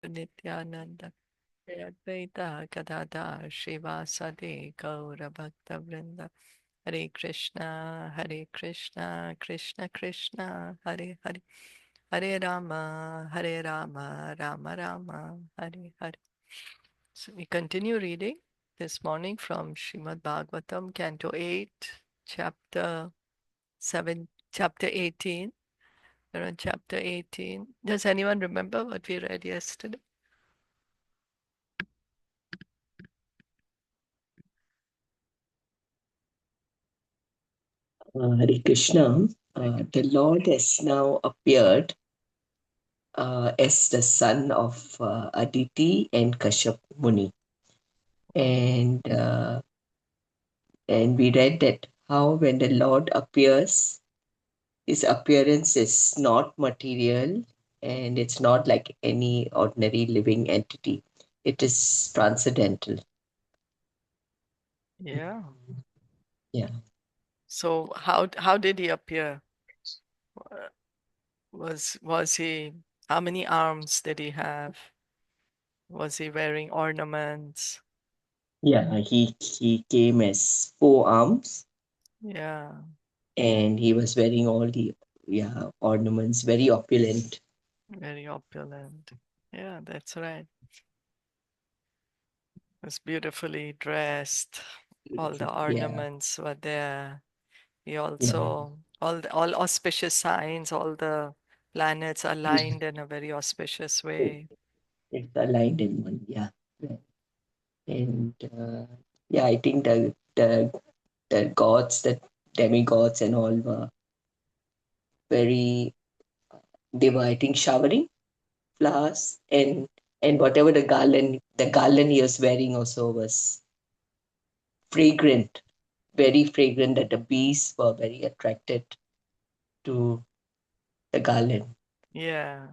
Nityananda Advaita Gadadhar Srivasadi Gaura Bhakta Vrinda Hare Krishna Krishna Krishna Hare Hare Hare Rama Rama Rama Hare Hare. So we continue reading this morning from Srimad Bhagavatam, Canto 8, Chapter 7, Chapter 18. We're on Chapter 18. Does anyone remember what we read yesterday? Hare Krishna, the Lord has now appeared as the son of Aditi and Kashyap Muni. And we read that how when the Lord appears, his appearance is not material and it's not like any ordinary living entity. It is transcendental. Yeah. Yeah. So how did he appear? Was he, how many arms did he have? Was he wearing ornaments? Yeah, he came as 4 arms Yeah, and he was wearing all the ornaments, very opulent. very opulent. Yeah, that's right. Was beautifully dressed. All the Yeah, ornaments were there. He yeah. also, all auspicious signs, all the planets aligned in a very auspicious way. It's aligned in one, yeah. Right. And yeah, I think the gods, the demigods, and all were very. They were, I think, showering flowers, and whatever the garland he was wearing also was fragrant, very fragrant. That the bees were very attracted to the garland, Yeah,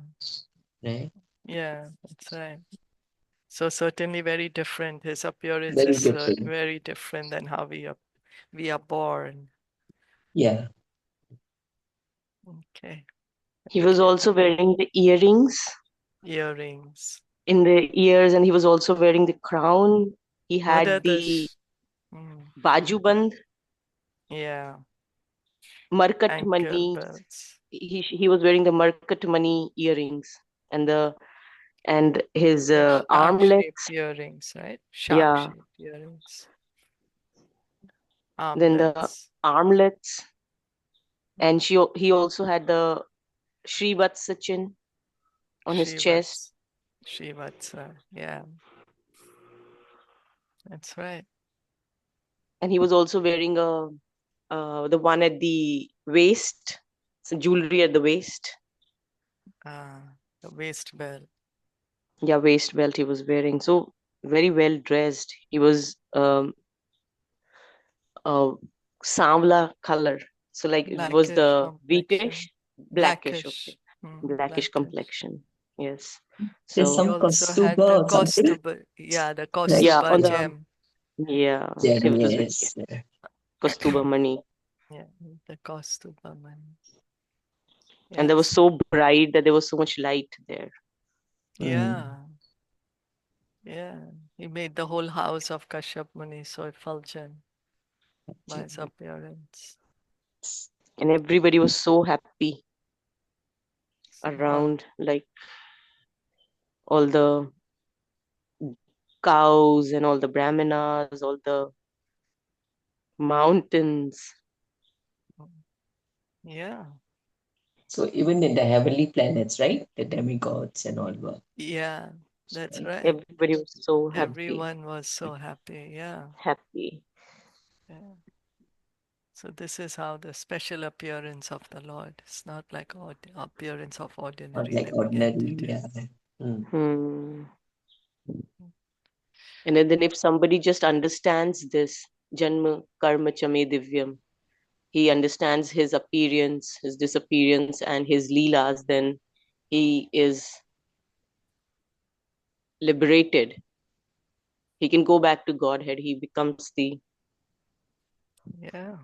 right? yeah, that's right. So certainly very different. His appearance Very is different. very different than how we are born. Yeah. Okay. He was also wearing the earrings Earrings. in the ears, and he was also wearing the crown. He What are had the the mm, bajuband, yeah, markat ankle mani. belts? He was wearing the markat mani earrings and his The sharp-shaped armlets. earrings, right? Yeah, Sharp-shaped earrings. then the Armlets. armlets, and he also had the Srivatsachin on his chest, Shivats. Shivatsa. Yeah, that's right. and he was also wearing the one at the waist, some jewelry at the waist. The waist belt. Yeah, waist belt he was wearing. So very well dressed. He was uh samla color. So like it was Blackish the complexion. wheatish, blackish, okay, Blackish. blackish Blackish. complexion. Yes. There's So He some also had the Kastuba or something, Kostuba. Yeah, the right? yeah, Kostuba on the gem. yeah, he was wearing Yes. Kastuba mani, Yeah, the Kostuba man. and that was Yes. so bright that there was so much light there. Mm. Yeah. Yeah. He made the whole house of Kashyap Muni so effulgent by his appearance. And everybody was so happy Wow. around, like all the cows and all the brahmanas, all the mountains. Yeah. So even in the heavenly planets, right? The demigods and all were. Yeah. That's Right? right. Everybody was so happy, Everyone was so happy. Yeah. happy. Yeah. So this is how the special appearance of the Lord. It's not like appearance of Not ordinary like living ordinary, entity. yeah. Mm. Hmm. And then if somebody just understands this, Janma Karma Chame Divyam, he understands his appearance, his disappearance, and his leelas, then he is liberated. He can go back to Godhead. He becomes the Yeah.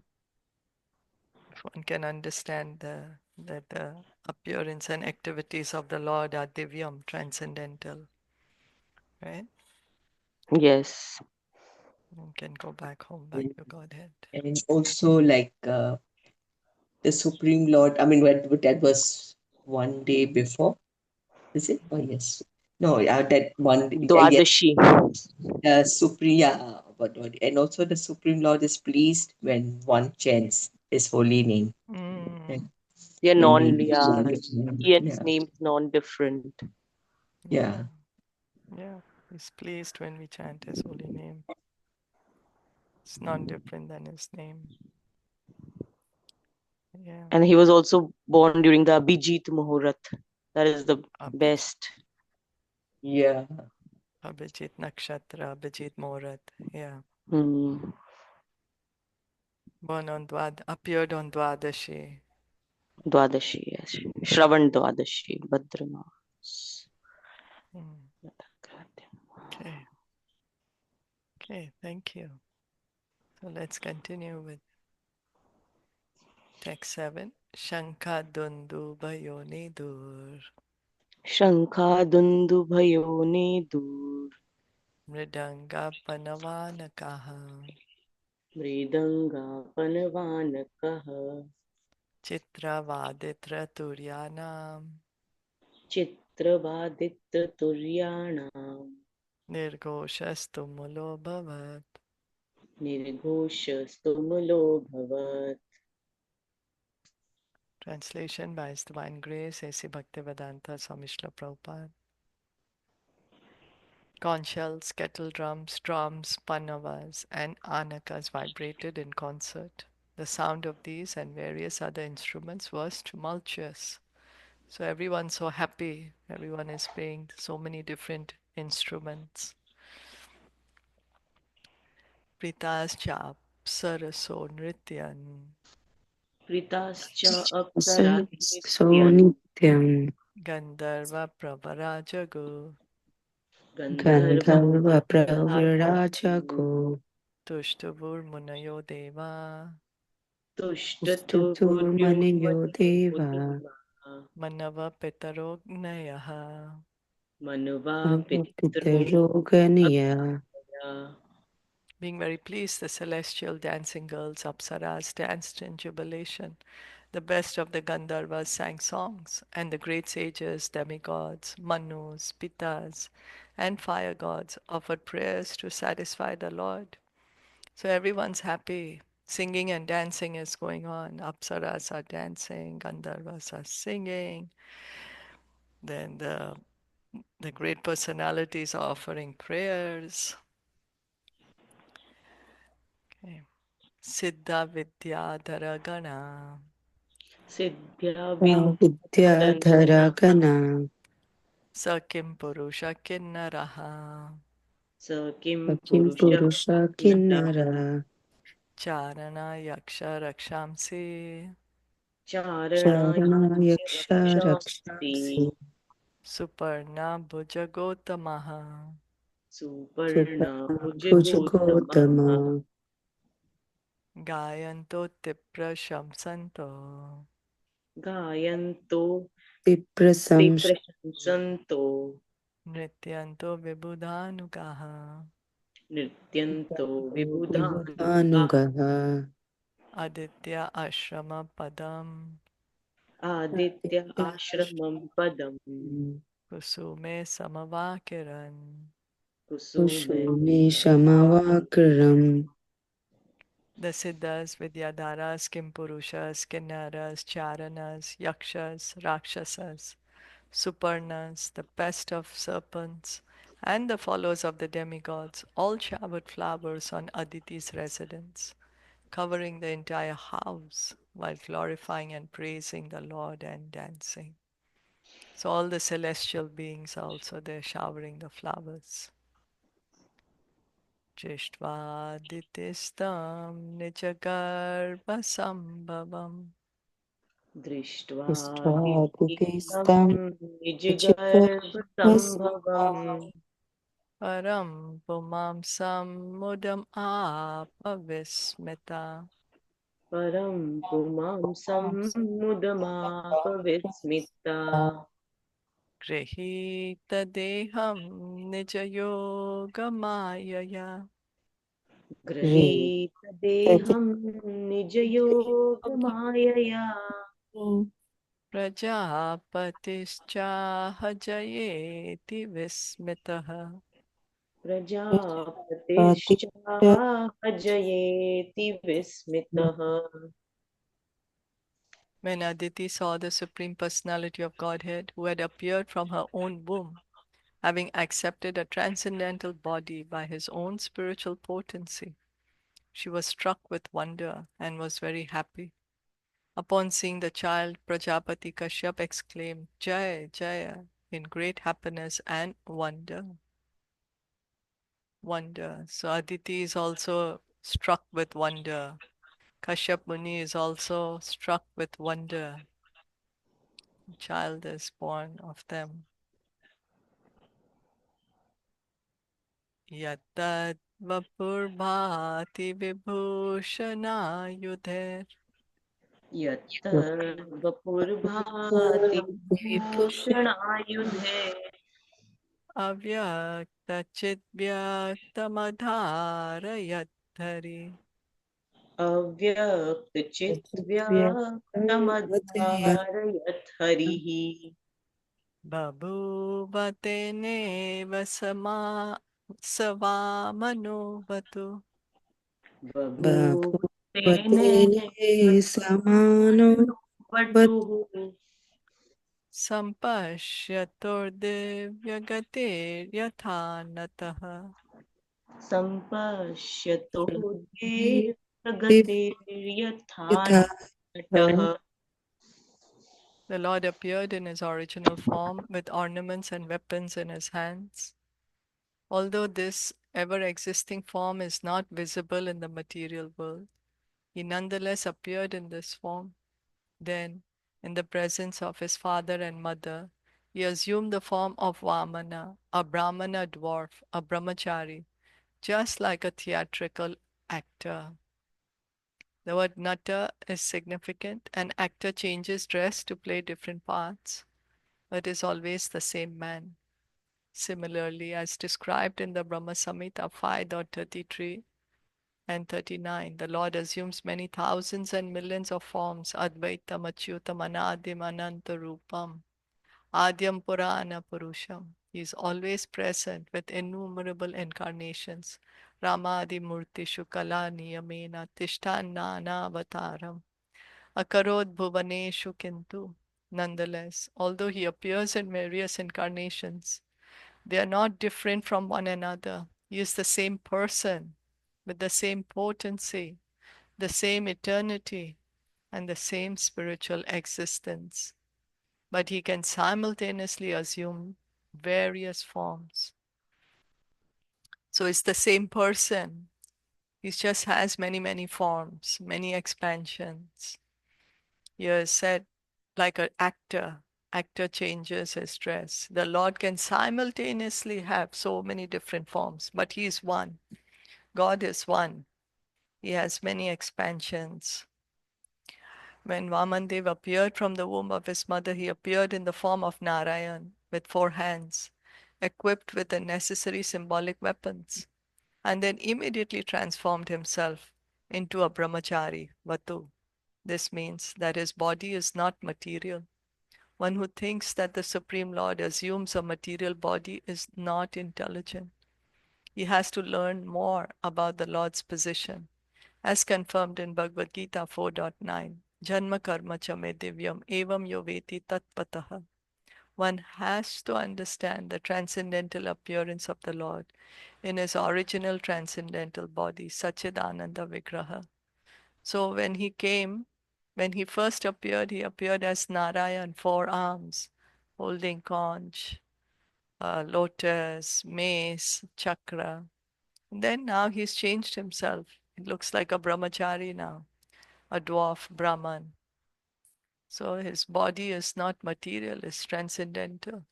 If one can understand that the appearance and activities of the Lord are divyam, transcendental. right? Yes. You can go back home, back to Godhead. And also like the Supreme Lord. I mean, that was one day before. Is it? Oh yes. No, that one. Yes, Dwadashi. the Supreme. Yeah, what? And also the Supreme Lord is pleased when one chants His holy name. Mm, They're When non, yeah. He and his yeah, name is non-different. yeah, yeah. He's pleased when we chant His holy name. It's not different than His name. Yeah. And he was also born during the Abhijit Muhurat. That is the best. yeah. Abhijit Nakshatra, Abhijit Muhurat. Yeah. Hmm. Born on appeared on Dwadashi. Dwadashi, yes. Shravan Dwadashi, Bhadramas. Mm, okay. Okay, thank you. So let's continue with text 7. Shankha Dundu Bhayoni Dur. Shankha Dundu Bhayone Dur. Mridanga Panavanakaha. Mridanga Panavanakaha. Chitra Vaditra Turyanam. Chitravaditra Turyanam. Nirgoshastu Mulo Bhavat. Nirghosha Stumalo Bhavat. Translation by His Divine Grace, A.C. Bhaktivedanta Swami Srila Prabhupada. Conch shells, kettle drums, drums, panavas, and anakas vibrated in concert. The sound of these and various other instruments was tumultuous. So everyone's so happy. Everyone is playing so many different instruments. Pritascha Saraso Nrityan Pritascha Apsara Nityan. Sonityam Gandharva Pravarajagu Gandharva Gandharva Pravarajago. Pravirajago Tushtavur Munayo Deva Tushtaturmuryo Stuturmaniyo Deva Manava Petarognaya. Manava Pitru Pitiroganiya. Akshaya. Being very pleased, the celestial dancing girls, Apsaras, danced in jubilation. The best of the Gandharvas sang songs, and the great sages, demigods, Manus, Pitas, and fire gods offered prayers to satisfy the Lord. So everyone's happy. Singing and dancing is going on. Apsaras are dancing, Gandharvas are singing. Then the great personalities are offering prayers. Okay. Siddha Vidyadhara Gana. Siddhya Vidyadharana Vidyadharagana Sakim Purusha Kinnaraha. Sa Kim Kim Purusha Purusha Nara Kinnara Charana Yaksha Rakshamsi. Charana Charana Yaksha Yakshamsi Rakshamsi Suparna Bhujagotamaha. Suparna Suparna Bhujagotamaha Bhujagotama Gayanto Tipra Shamsanto. Gayanto Te Tiprasam Prashansanto Nrityanto Vibhudanugaha. Nrityanto Vibhudhanuga Vibhudanugaha Aditya Ashrama Padam. Aditya Ashramam Padam Kusume Samavakiran. Kusume Kusume Shamavakaram The Siddhas, Vidyadharas, Kimpurushas, Kinnaras, Charanas, Yakshas, Rakshasas, Suparnas, the best of serpents, and the followers of the demigods all showered flowers on Aditi's residence, covering the entire house while glorifying and praising the Lord and dancing. So all the celestial beings are also there showering the flowers. Jishtvaditistam Nijagarbhasambhavam Drishtva Drishtvaदितिस्तं Nijagarbhasambhavam Param Pumamsam Mudam Apavismita. Param Pumamsam Mudamapavismita गृहीतदेहं निजयोगमायया गृहीतदेहं निजयोगमायया प्रजापतिश्चाहजयेति विस्मितः प्रजापतिश्चाहजयेति विस्मितः. When Aditi saw the Supreme Personality of Godhead, who had appeared from her own womb, having accepted a transcendental body by his own spiritual potency, she was struck with wonder and was very happy. Upon seeing the child, Prajapati Kashyap exclaimed, Jaya, Jaya, in great happiness and wonder. Wonder. So Aditi is also struck with wonder. Kashyap Muni is also struck with wonder. The child is born of them. Yattad vapurbhati vibhushanayudher यत्तर्वपुर्भाति भूषणायुधे avyaktachidyaktamadharayadhari अव्यक्तचिद्व्यक्तमद्धारयत् हरिः babhuvatenev savamanobhatu बभूतेनेव समानो वटुः sampashyaturdivyagatir natah. सम्पश्यतो प्रगतिर्यथा यथा नटः. The Lord appeared in his original form with ornaments and weapons in his hands. Although this ever-existing form is not visible in the material world, he nonetheless appeared in this form. Then, in the presence of his father and mother, he assumed the form of Vamana, a Brahmana dwarf, a brahmachari, just like a theatrical actor. The word nata is significant. An actor changes dress to play different parts, but is always the same man. Similarly, as described in the Brahma Samhita 5.33 and 39, the Lord assumes many thousands and millions of forms, Advaitam Achyutam Anadim Anantarupam, Adyam Purana Purusham. He is always present with innumerable incarnations. Ramadi Murtishu Kala Niyamena Tishtanana Avataram. Akarod Bhuvaneshu Kintu. Nonetheless, although he appears in various incarnations, they are not different from one another. He is the same person with the same potency, the same eternity, and the same spiritual existence. But he can simultaneously assume various forms. So it's the same person. He just has many, many forms, many expansions. Here said, like an actor changes his dress. The Lord can simultaneously have so many different forms, but he is one. God is one. He has many expansions. When Vamandev appeared from the womb of his mother, he appeared in the form of Narayan with 4 hands, equipped with the necessary symbolic weapons, and then immediately transformed himself into a brahmachari, Vatu. This means that his body is not material. One who thinks that the Supreme Lord assumes a material body is not intelligent. He has to learn more about the Lord's position, as confirmed in Bhagavad Gita 4.9. Janma karma chame divyam evam yo veti tatpataha. One has to understand the transcendental appearance of the Lord in his original transcendental body, Sachidananda Vigraha. So when he first appeared, he appeared as Narayan, 4 arms, holding conch, lotus, mace, chakra. And then now he's changed himself. He looks like a brahmachari now, a dwarf Brahman. So his body is not material, it's transcendental.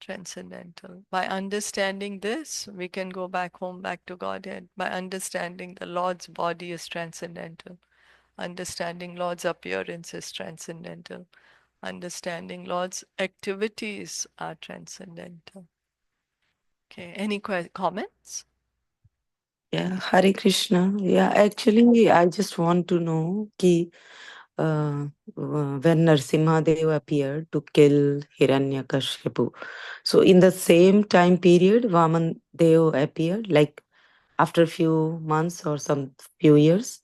Transcendental. By understanding this, we can go back home, back to Godhead. By understanding the Lord's body is transcendental. Understanding Lord's appearance is transcendental. understanding Lord's activities are transcendental. Okay, any comments? Yeah, Hare Krishna. Yeah, actually, I just want to know when Narsimha Dev appeared to kill Hiranyakashipu. So, in the same time period, Vaman Dev appeared, like after a few months or some few years.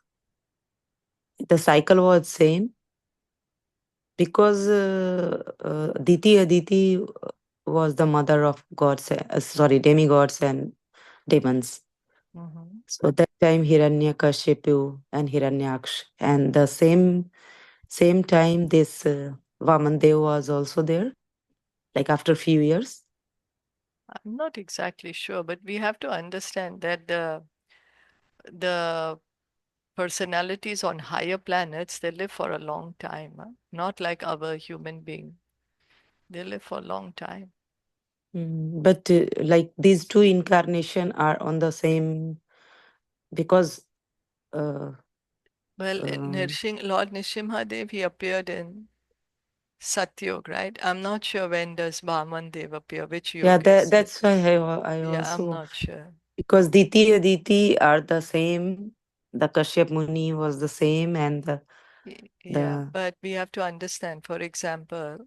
The cycle was same because Diti Aditi was the mother of gods, demigods and demons. Mm-hmm. So that time Hiranyakashipu and Hiranyaksh, and the same time this Vamandev was also there, like after a few years. I'm not exactly sure, but we have to understand that the personalities on higher planets, they live for a long time, huh? Not like our human being. They live for a long time. But like these two incarnation are on the same because uh, Well, um, Lord Nrsimhadev, he appeared in Satyug, right? I'm not sure when does Vaman Dev appear, which yeah, yug is it? that's why I Yeah, I'm also, not sure. because Diti Aditi are the same. The Kashyap Muni was the same, and Yeah, the but we have to understand, for example,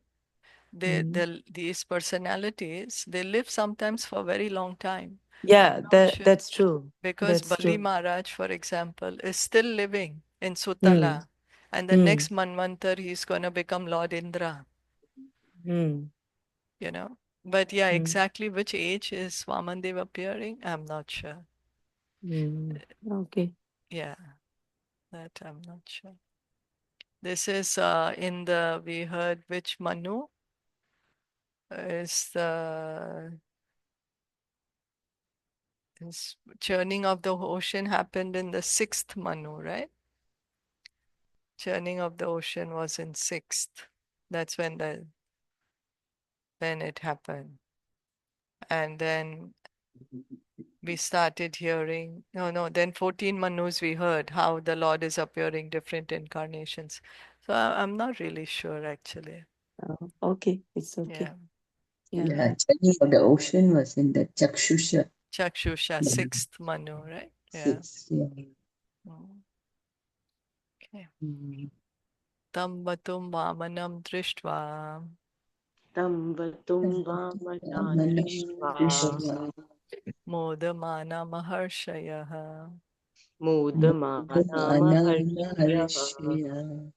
mm, these personalities, they live sometimes for a very long time. I'm yeah, not sure. that's true. Because That's Bali true. Maharaj, for example, is still living in Hmm. Sutala. And the Hmm. next Manvantar, he's going to become Lord Indra, Hmm. you know. But yeah, Hmm. exactly which age is Vamandev appearing, I'm not sure. Hmm. Okay. Yeah, that I'm not sure. This is we heard which Manu is this churning of the ocean happened in the sixth Manu, right? Churning of the ocean was in sixth. That's when it happened. And then we started hearing, then 14 Manus we heard how the Lord is appearing different incarnations. So I'm not really sure actually. Okay. It's okay. Yeah. Yeah. Yeah, churning of the ocean was in the Chakshusha. Chakshusha, Yeah. sixth Manu, right? Yeah. Six. Yeah. Mm. Okay. Mm. Tam vatum vamanam drishtva Tam vatum vamanam drishva Drishtva modamana maharshayah modamana harshayah Maharshaya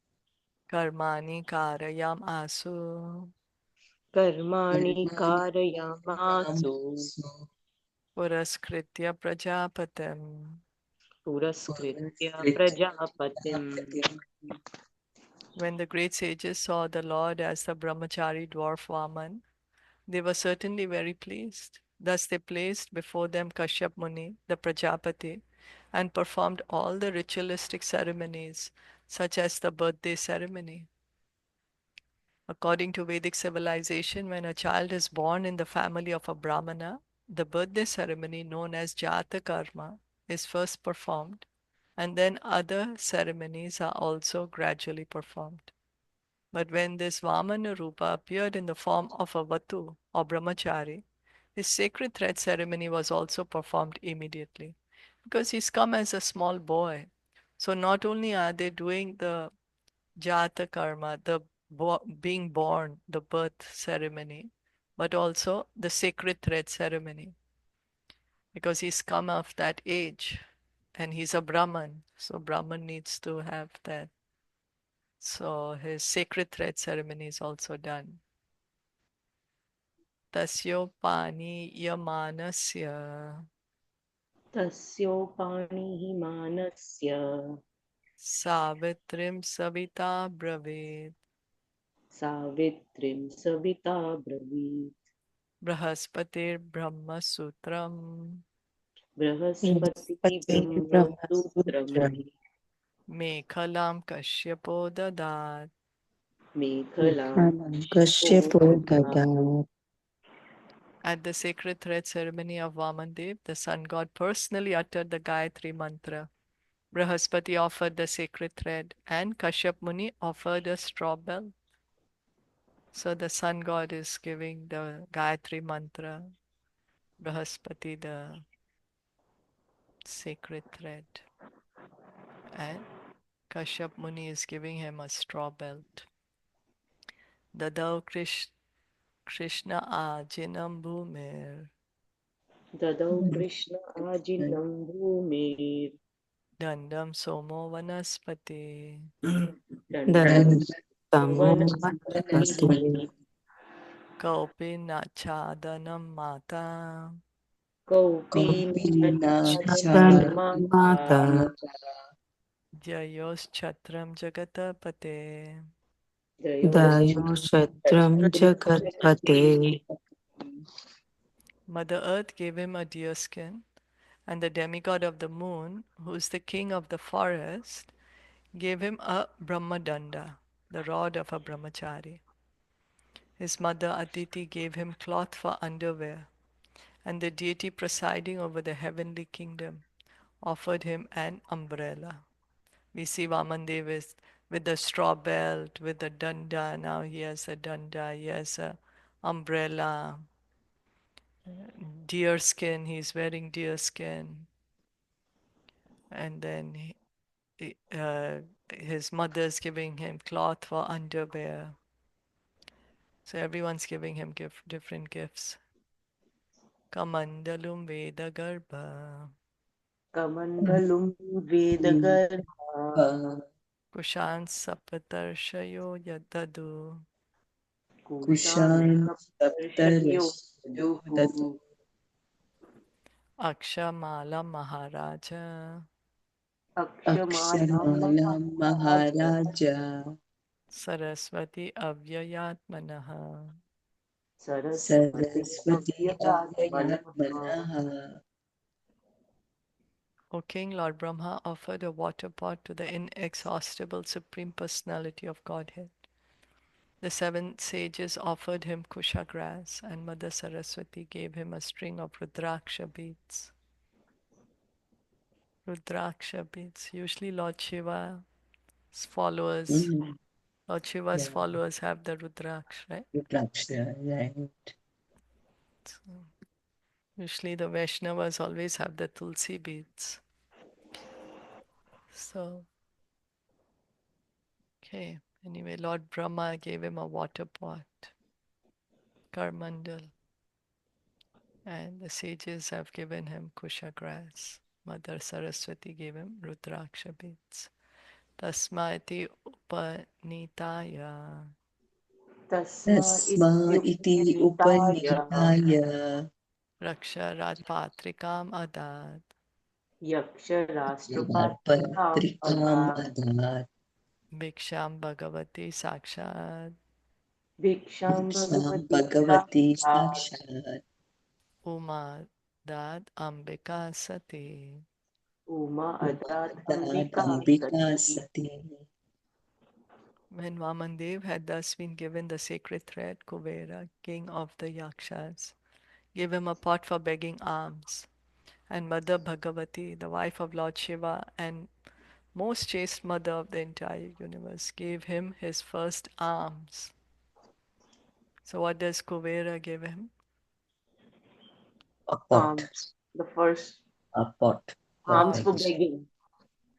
karmani karayam asu karmani Karmani karayamasu Yamasu puraskritya prajapatim. puraskritya Puraskritya prajapatim. When the great sages saw the Lord as the brahmachari dwarf Vaman, they were certainly very pleased. Thus they placed before them Kashyap Muni, the Prajapati, and performed all the ritualistic ceremonies, such as the birthday ceremony. According to Vedic civilization, when a child is born in the family of a Brahmana, the birthday ceremony known as Jata Karma is first performed, and then other ceremonies are also gradually performed. But when this Vamana Rupa appeared in the form of a Vatu or Brahmachari, his sacred thread ceremony was also performed immediately because he's come as a small boy. So not only are they doing the Jata Karma, the being born, the birth ceremony, but also the sacred thread ceremony because he's come of that age and he's a Brahman. So Brahman needs to have that. So his sacred thread ceremony is also done. तस्योपानीयमानस्य तस्योपानिः मानस्य सावित्रीं Savita ब्रवीत् सावित्रीं Savita ब्रवीत् बृहस्पतिर्ब्रह्मसूत्रम् बृहस्पतिः ब्रह्मसूत्रम् मेखलां कश्यपो ददात्. मेखलां Kashyap कश्यपोदया. Dadat. At the sacred thread ceremony of Vamandev, the sun god personally uttered the Gayatri mantra. Brihaspati offered the sacred thread, and Kashyap Muni offered a straw bell. So the sun god is giving the Gayatri mantra, Brahaspati the sacred thread, and Kashyap Muni is giving him a straw belt. Dadau Krishna ajinam bhumir, Dadau Krishna ajinam bhumir. dandam somo vanaspati, Dandam Tamo vanaspati. kaupi nachadanam mata, Kaupina Kaupina Chanmata. jayos chatram jagatapate. Dayo Shatram Jagatpate. Mother Earth gave him a deer skin, and the demigod of the moon, who is the king of the forest, gave him a Brahmadanda, the rod of a brahmachari. His mother Aditi gave him cloth for underwear, and the deity presiding over the heavenly kingdom offered him an umbrella. We see Vamandev with the straw belt, with the danda. Now he has a danda, he has a umbrella, deer skin. He's wearing deer skin, and then his mother's giving him cloth for underwear. So everyone's giving him different gifts. Kamandalum Veda Garbha, Kamandalum Vedagarbha. Kushan Sapatarshayo Yadadu, Kushan Kushan Saptarshayo Saptarashyodat Akshamala Maharaja, Akshamala Akshamala Maharaja. Maharaja Saraswati Avyayatmanaha. Saraswati Saraswati Avyayatmanaha. Avyayatmanaha. O King, Lord Brahma offered a water pot to the inexhaustible Supreme Personality of Godhead. The 7 sages offered him kusha grass, and Mother Saraswati gave him a string of Rudraksha beads. Rudraksha beads. Usually Lord Shiva's followers, Lord Shiva's Yeah. followers have the Rudraksha, right? Rudraksha, right. So, usually the Vaishnavas always have the Tulsi beads. So, okay. Anyway, Lord Brahma gave him a water pot, Karmandal, and the sages have given him kusha grass. Mother Saraswati gave him Rudraksha beads. Tasmati upanitaya Tasma iti upanitaya raksharat patrikam adat Yaksharastrapatrikam Patrikam Adat. Adat bhiksham bhagavati sakshat Bhiksham Viksham Bhagavati Bhagavati Sakshat. Sakshat uma dad ambika sati. Uma Adat Umadat Ambika Ambika Sati. Sati. When Vamandev had thus been given the sacred thread, Kuvera, king of the Yakshas, gave him a pot for begging alms. And Mother Bhagavati, the wife of Lord Shiva and most chaste mother of the entire universe, gave him his first alms. So what does Kuvera give him? A pot. Alms. The first A pot. alms for begging.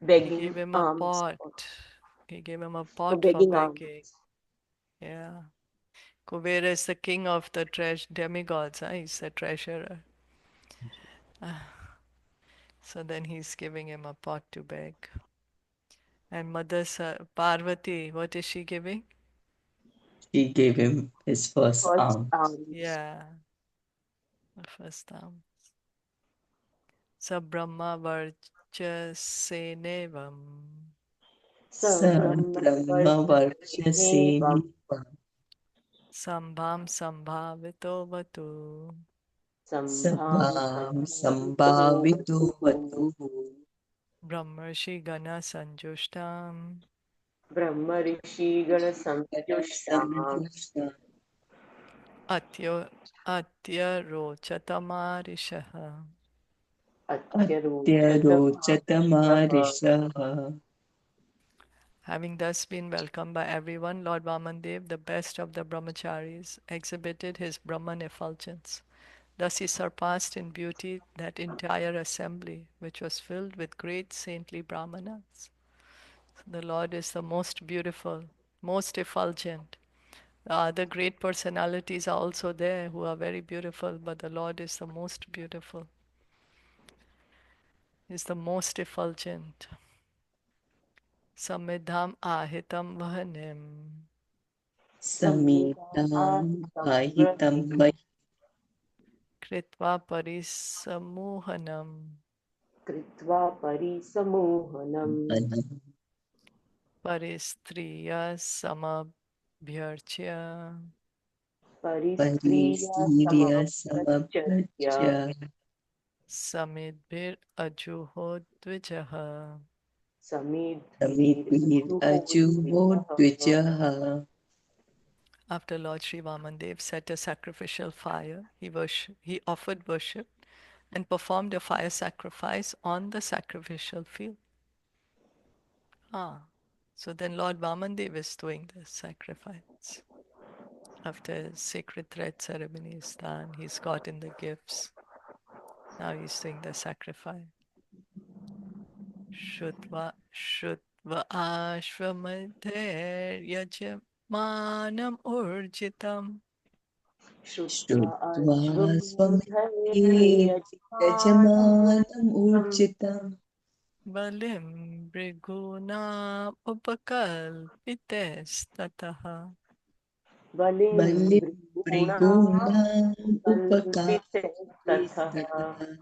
begging. He Begging gave him a alms pot. He gave him a for pot for begging begging. alms. Yeah. Kuvera is the king of the demigods. He's the treasurer. So then he's giving him a pot to beg. And Mother Parvati, what is she giving? She gave him his first First arm. alms. Yeah. The first time. Sa Brahma Varchasenevam Sa Brahma Brahma Varchasenevam. Varchasenevam Sambham Sambhavito Vatu Sambham Sabham Sambhavito Sambhavitu Vatu. Vatu Brahmarshi Gana Sanjushtam Brahma Rishi Gana Samjushtam. Samjushta Atya Rochatamarishah. Atyarochata Atyarochatamarishaha Having thus been welcomed by everyone, Lord Vamandev, the best of the brahmacharis, exhibited his Brahman effulgence. Thus he surpassed in beauty that entire assembly, which was filled with great saintly brahmanas. The Lord is the most beautiful, most effulgent. The other great personalities are also there who are very beautiful, but the Lord is the most beautiful. Is the most effulgent. Samidham ahitam vahanim. Samitam ahitam vai Kritva parisamuhanam. Kritva parisamohanam. anam Paristriya samabhyarchya. Paristriya paristirya samapyacharya. samapyacya Samidbir ajuho dvijaha. samidvir ajuho dvijaha. After Lord Sri Vamandev set a sacrificial fire, he offered worship and performed a fire sacrifice on the sacrificial field. So then Lord Vamandev is doing the sacrifice. After sacred thread ceremony is done, he's gotten the gifts. Now he's doing the sacrifice. Shutva ashvamadher yajmanam urjitam. Shrutva Shrutva swamidhe ashvamadhyayajmanam yajamanam urjitam Balim briguna upakalpitestataha. Balim balim Brihunam brigunam kalpite tatha. upakastataha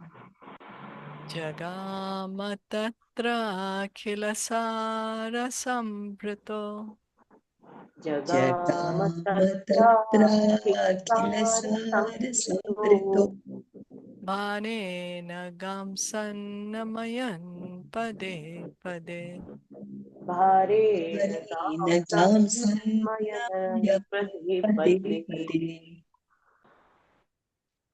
Jagama tatra khilasara sambrito. Jagama jagama tatra tatra kilasara akhilasara sambrito samrito. Manena gamsannamayan pade pade. Bharena varena tam gamsannamaya sammayan pade pade pade. pade.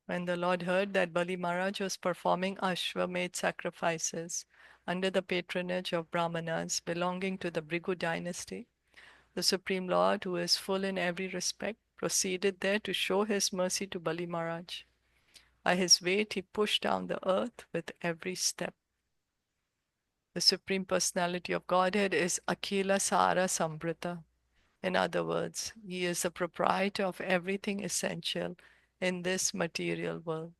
When the Lord heard that Bali Maharaj was performing Ashwamedh sacrifices under the patronage of Brahmanas belonging to the Bhrigu dynasty, the Supreme Lord, who is full in every respect, proceeded there to show his mercy to Bali Maharaj. By his weight, he pushed down the earth with every step. The Supreme Personality of Godhead is Akhila Sara Sambrita. In other words, he is the proprietor of everything essential in this material world.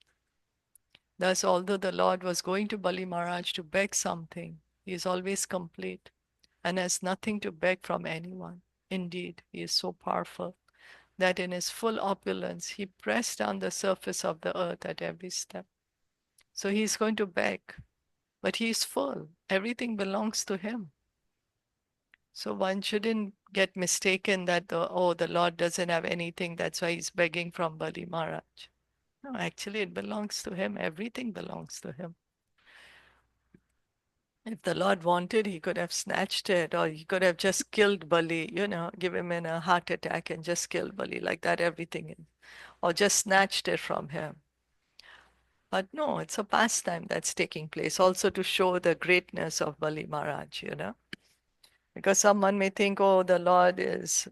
Thus, although the Lord was going to Bali Maharaj to beg something, he is always complete and has nothing to beg from anyone. Indeed, he is so powerful that in his full opulence, he pressed down the surface of the earth at every step. So he is going to beg, but he is full. Everything belongs to him. So one shouldn't get mistaken that, the Lord doesn't have anything, that's why he's begging from Bali Maharaj. No, actually, it belongs to him. Everything belongs to him. If the Lord wanted, he could have snatched it, or he could have just killed Bali, give him in a heart attack and just killed Bali like that, everything is, or just snatched it from him. But no, it's a pastime that's taking place also to show the greatness of Bali Maharaj, Because someone may think, oh, the Lord is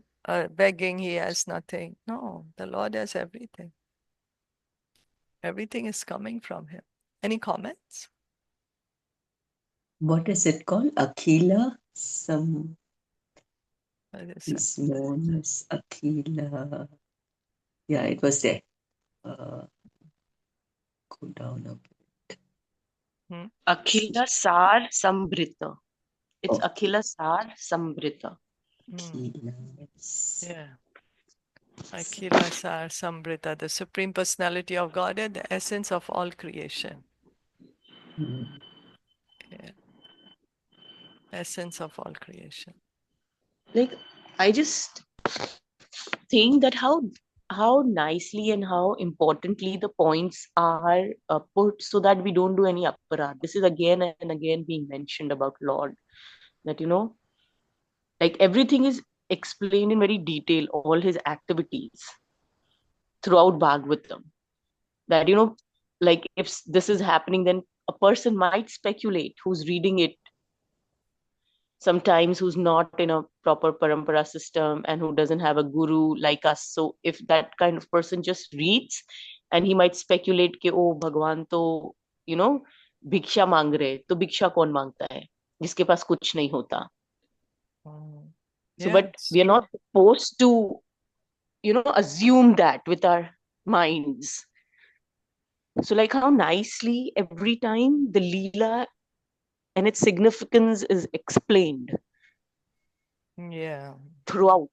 begging, he has nothing. No, the Lord has everything. Everything is coming from him. Any comments? What is it called? Akhila? What is that? Is known as Akhila. Yeah, it was there. Go down a bit. Akhila Sar Sambrita. It's Oh. Akhila Sar Sambrita. Akhila. Yeah. Akhila Sar Sambrita, the Supreme Personality of Godhead, the essence of all creation. Yeah. Essence of all creation. Like, I just think that how nicely and how importantly the points are put so that we don't do any aparad. This is again and again being mentioned about Lord, that like everything is explained in very detail, all his activities throughout Bhagavatam, that like if this is happening, then a person might speculate who's reading it, sometimes who's not in a proper parampara system and who doesn't have a guru like us. So if that kind of person just reads, and he might speculate कि oh भगवान तो you know भिक्षा मांग रहे, तो भिक्षा कौन मांगता है जिसके पास कुछ नहीं होता. Mm. So Yeah, but it's we are true. not supposed to assume that with our minds. So like how nicely every time the Leela and its significance is explained Yeah, throughout,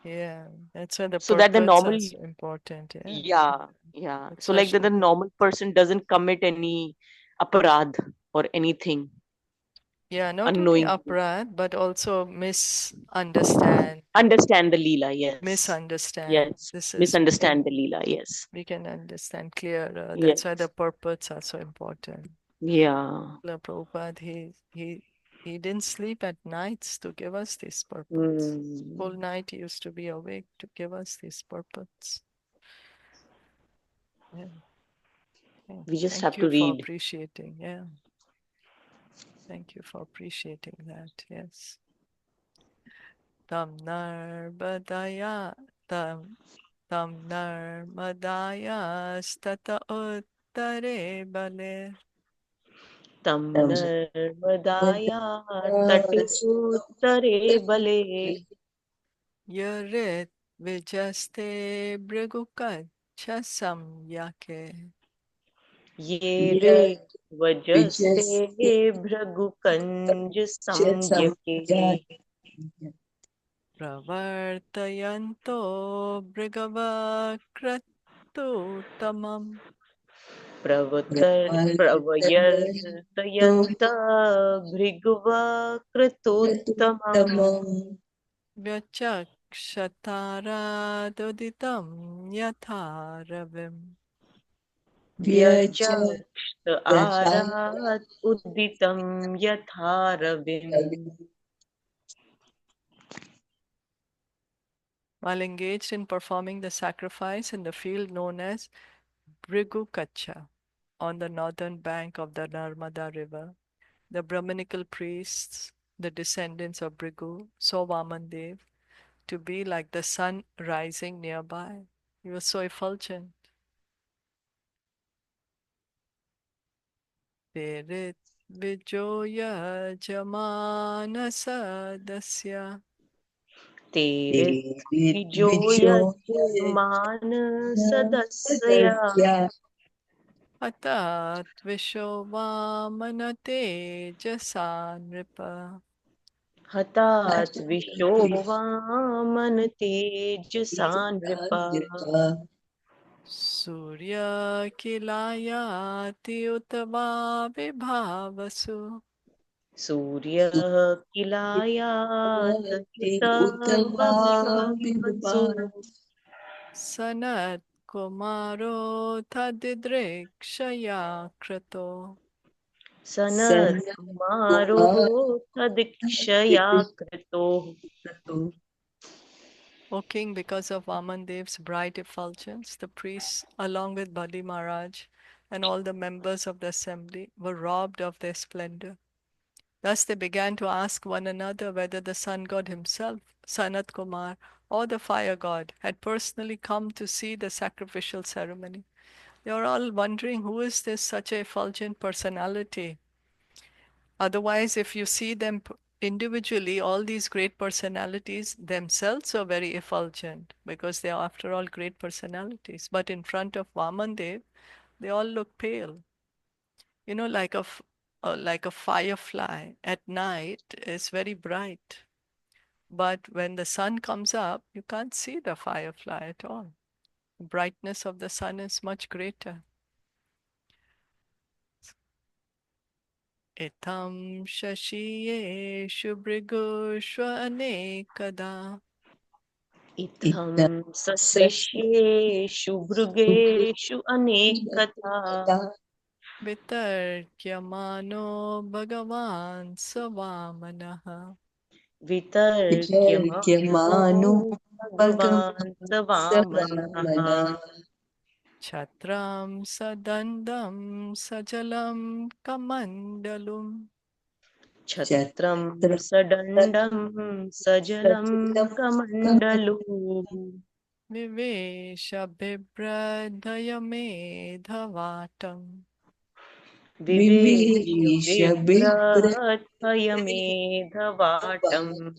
yeah. That's why the so that the purports normal, are so important. Yeah, yeah, that's so why like that the normal person doesn't commit any aparadh or anything yeah, not only unknowingly. aparadh, but also misunderstand, Understand the Leela, yes. misunderstand. Yes. This is Misunderstand the Leela, yes. we can understand clearer. That's why Yes. the purports are so important. Yeah. Srila Prabhupada, he didn't sleep at nights to give us these purports. Whole night he used to be awake to give us these purports. Yeah. Yeah. We just Thank have you to for read. appreciating. Yeah. Thank you for appreciating that. Yes. Tam Narbadaya Tam Narmadaya Stata Uttare Bale Tam Narmadaya Tati Uttare Bale Yarit Vijaste Brigukacha Samyake Ye Re Vajaste Bhragu Kanj Samyake Pravartayanto Brigavakratu Tamam Pravayartayanta Bhrigva Krituttamam Vyachakshataraduditam Yatharavim Vyachakshta Arat Uditam Yatharavim. while engaged in performing the sacrifice in the field known as Brigukacha on the northern bank of the Narmada river. The Brahminical priests, the descendants of Brigu, saw Vamandev to be like the sun rising nearby. He was so effulgent. Terit Vijoya Jamana Sadasya Terit Vijoyat Man Sadasya Atat Vishwamana Tejasa Nripa Hatat Vishovaman Tejasan Ripa Surya Kilayati Utava Vibhavasu Surya Kilayat Yutavibhavatsu Sanat Kumaro Tadidrikshaya Krato Sanat Kumaro Tadikshaya Krito. O king, because of Vamandev's bright effulgence, the priests, along with Bali Maharaj and all the members of the assembly, were robbed of their splendor. Thus they began to ask one another whether the sun god himself, Sanat Kumar, or the fire god had personally come to see the sacrificial ceremony. They were all wondering, who is this such a effulgent personality? Otherwise, if you see them individually, all these great personalities themselves are very effulgent because they are, after all, great personalities. But in front of Vamandev, they all look pale. You know, like a firefly at night is very bright. But when the sun comes up, you can't see the firefly at all. The brightness of the sun is much greater. Itam shashiye shubhrigushva anekada Itham Sasishyeshu Bhrugeshu Anekatha vitarkyamano bhagavan savamanaha Vitarkyamano Bhagavan Savamanaha chatram sadandam sajalam kamandalum छत्रं Chatra सदण्डं सजलं Sajalam कमण्डलू Vivesh बिभ्रदय मेधवाटम् विवेक्य Vivisha Bibra बिभ्रद्भयमेधवाटम्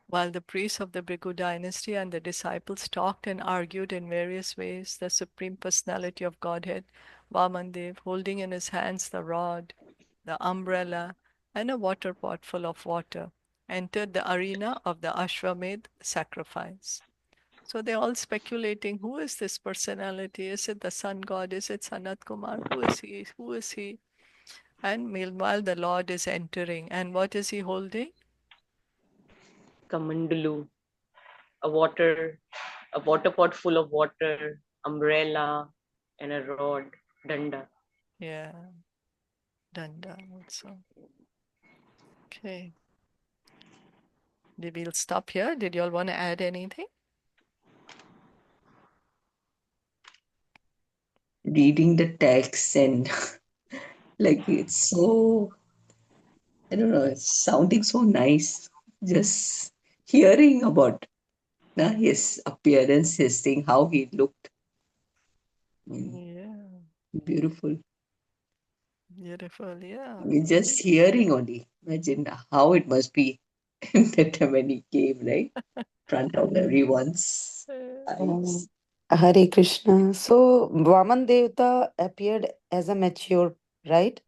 While the priests of the Bhrigu dynasty and the disciples talked and argued in various ways, the Supreme Personality of Godhead, Vamandev, holding in his hands the rod, the umbrella, and a water pot full of water, entered the arena of the Ashwamedh sacrifice. So they're all speculating, who is this personality? Is it the sun god? Is it Sanat Kumar? Who is he? Who is he? And meanwhile, the Lord is entering. And what is he holding? Kamandalu, a water pot full of water, umbrella, and a rod, danda. Yeah, Danda also. Okay. We'll stop here. Did you all want to add anything? reading the text and like it's so, I don't know, it's sounding so nice. Just hearing about his appearance, his thing, how he looked. Yeah, Beautiful. beautiful. Yeah. I mean, just hearing only. Imagine how it must be that time when he came, right? Front of everyone's eyes. Hare Krishna. So Vaman Devata appeared as a mature, right?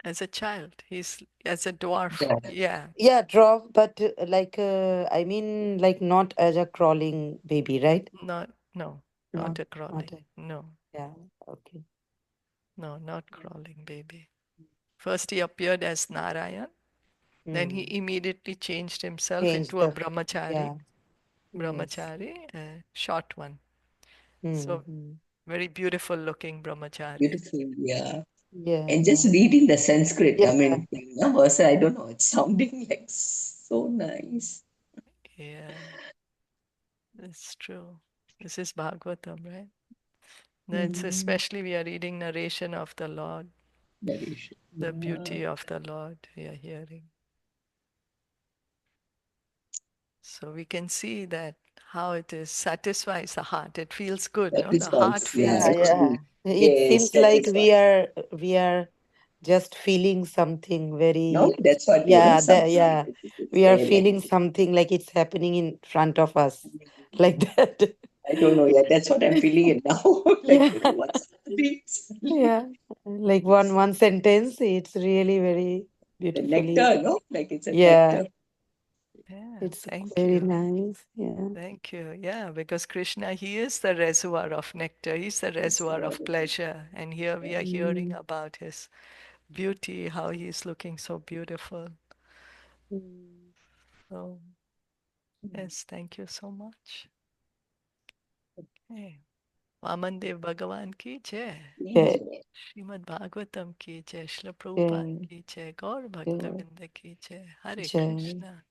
As a child, he's as a dwarf. Yeah. Yeah. Yeah, draw, but I mean, like not as a crawling baby, right? Not, no, not Not, a not crawling. a, No, yeah, okay. no, not crawling baby. First, he appeared as Narayan. Then he immediately changed himself Change into a the, brahmachari. yeah, yes. Brahmachari, a short one. So Mm-hmm. very beautiful looking brahmachari. Beautiful, yeah. Yeah, And just reading the Sanskrit, I yeah. mean, versa, I don't know, it's sounding like so nice. Yeah, it's true. This is Bhagavatam, right? That's especially we are reading narration of the Lord, Narration. the Yeah. beauty of the Lord we are hearing. So we can see that how it is satisfies the heart. It feels good, no? The heart Satisfies, yeah, feels Yeah, good. yeah. actually. It Yes, seems like satisfies. we are just feeling something No, very, that's what, yeah, something yeah. that you could We are say, like, feeling something like it's happening in front of us, like that. I don't know, yeah, that's what I'm feeling it now. Like, Yeah, what's happening? yeah. Like one sentence, it's really very The beautifully. nectar, no? Like, it's a Yeah, nectar. Yeah, it's thank very you. nice. Yeah. Thank you. Yeah, because Krishna, he is the reservoir of nectar. He's the reservoir of pleasure. And here we are hearing about his beauty, how he's looking so beautiful. So, yes, thank you so much. Okay. Vaman Dev Bhagavan ki jai. Yeah, Srimad Bhagavatam ki jai. Srila Prabhupada yeah, ki jai. Gaur yeah. Bhakta Vrinda ki jai. Hare Jai. Krishna.